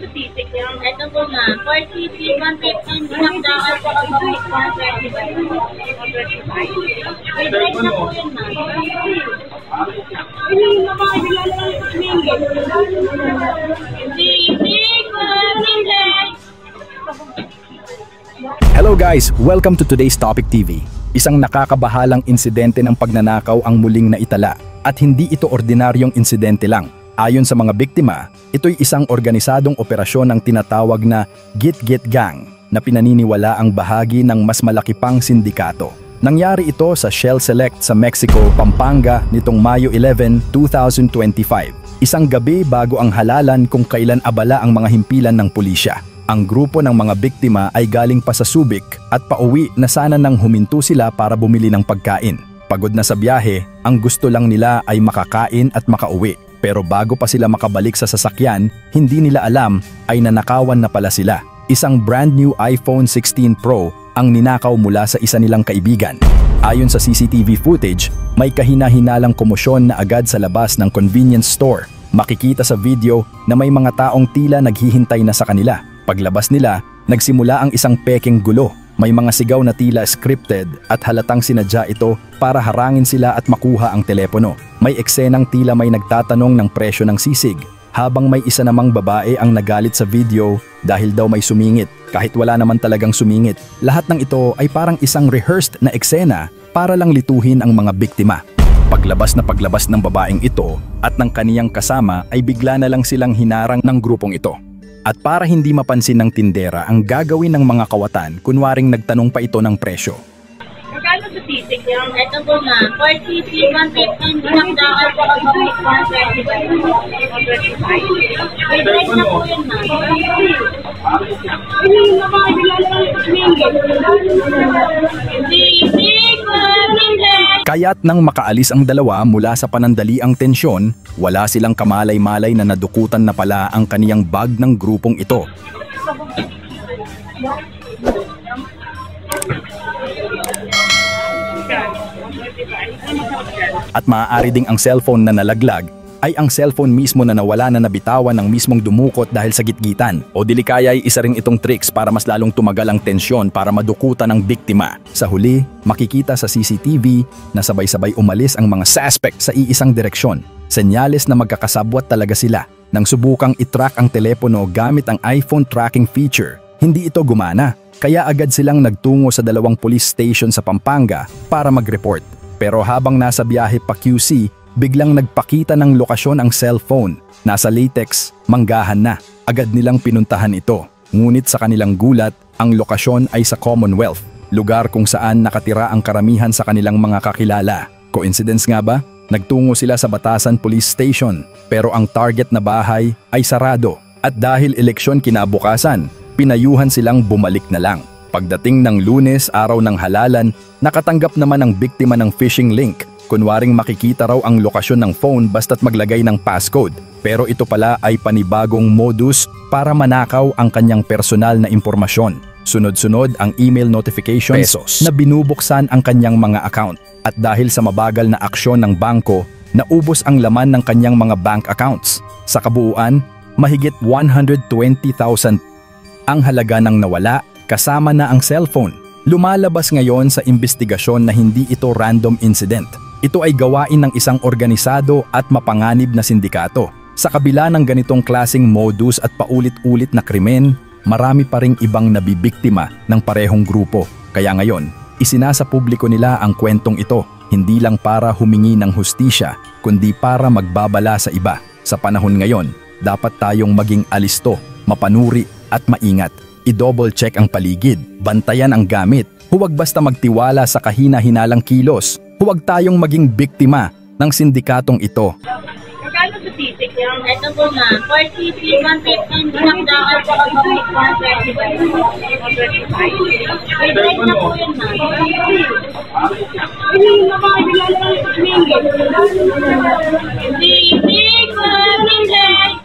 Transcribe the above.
sa titik yan. Ito po na. 4cc, 115, dinakdakan po ang 125. Wait na po yun na. Hindi na mga nilalang mingle. Hello guys! Welcome to today's Topic TV. Isang nakakabahalang insidente ng pagnanakaw ang muling naitala. At hindi ito ordinaryong insidente lang. Ayon sa mga biktima, ito'y isang organisadong operasyon ng tinatawag na Git-Git Gang na pinaniniwala ang bahagi ng mas malaki pang sindikato. Nangyari ito sa Shell Select sa Mexico, Pampanga nitong Mayo 11, 2025. Isang gabi bago ang halalan kung kailan abala ang mga himpilan ng pulisya. Ang grupo ng mga biktima ay galing pa sa Subic at pauwi na sana nang huminto sila para bumili ng pagkain. Pagod na sa biyahe, ang gusto lang nila ay makakain at makauwi. Pero bago pa sila makabalik sa sasakyan, hindi nila alam ay nanakawan na pala sila. Isang brand new iPhone 16 Pro ang ninakaw mula sa isa nilang kaibigan. Ayon sa CCTV footage, may kahina-hinalang komosyon na agad sa labas ng convenience store. Makikita sa video na may mga taong tila naghihintay na sa kanila. Paglabas nila, nagsimula ang isang pekeng gulo. May mga sigaw na tila scripted at halatang sinadya ito para harangin sila at makuha ang telepono. May eksenang tila may nagtatanong ng presyo ng sisig, habang may isa namang babae ang nagalit sa video dahil daw may sumingit, kahit wala naman talagang sumingit. Lahat ng ito ay parang isang rehearsed na eksena para lang lituhin ang mga biktima. Paglabas ng babaeng ito at ng kaniyang kasama ay bigla na lang silang hinarang ng grupong ito. At para hindi mapansin ng tindera ang gagawin ng mga kawatan, kunwaring nagtanong pa ito ng presyo. Magkano sa titik yan? Ito po na. 4cc, 115, dinakdakan po ang 125. Wait na po yun na. Hindi na mga nilalang mingle. Kaya't nang makaalis ang dalawa mula sa panandaliang tensyon, wala silang kamalay-malay na nadukutan na pala ang kaniyang bag ng grupong ito. At maaari ding ang cellphone na nalaglag ay ang cellphone mismo na nawala na nabitawan ng mismong dumukot dahil sa gitgitan. O dili kaya ay isa ring itong tricks para mas lalong tumagal ang tensyon para madukutan ng biktima. Sa huli, makikita sa CCTV na sabay-sabay umalis ang mga suspect sa iisang direksyon. Senyales na magkakasabwat talaga sila. Nang subukang itrack ang telepono gamit ang iPhone tracking feature, hindi ito gumana. Kaya agad silang nagtungo sa dalawang police station sa Pampanga para mag-report. Pero habang nasa biyahe pa QC, biglang nagpakita ng lokasyon ang cellphone. Nasa Latex, Manggahan na. Agad nilang pinuntahan ito. Ngunit sa kanilang gulat, ang lokasyon ay sa Commonwealth, lugar kung saan nakatira ang karamihan sa kanilang mga kakilala. Coincidence nga ba? Nagtungo sila sa Batasan Police Station, pero ang target na bahay ay sarado. At dahil eleksyon kinabukasan, pinayuhan silang bumalik na lang. Pagdating ng Lunes, araw ng halalan, nakatanggap naman ang biktima ng phishing link. Kunwaring makikita raw ang lokasyon ng phone basta't maglagay ng passcode. Pero ito pala ay panibagong modus para manakaw ang kanyang personal na impormasyon. Sunod-sunod ang email notifications na binubuksan ang kanyang mga account. At dahil sa mabagal na aksyon ng bangko, naubos ang laman ng kanyang mga bank accounts. Sa kabuuan, mahigit 120,000 ang halaga ng nawala kasama na ang cellphone. Lumalabas ngayon sa investigasyon na hindi ito random incident. Ito ay gawain ng isang organisado at mapanganib na sindikato. Sa kabila ng ganitong klasing modus at paulit-ulit na krimen, marami pa ring ibang nabibiktima ng parehong grupo. Kaya ngayon, isinasa publiko nila ang kwentong ito, hindi lang para humingi ng hustisya, kundi para magbabala sa iba. Sa panahon ngayon, dapat tayong maging alisto, mapanuri at maingat. I-double check ang paligid, bantayan ang gamit, huwag basta magtiwala sa kahina-hinalang kilos. Huwag tayong maging biktima ng sindikatong ito. Magkano sa titik yan? Ito po na. 4cc, 115, dinakdakan po ang 125. Wait na po yun na. Hindi na mga nilalang mingle. Hindi ko mingle.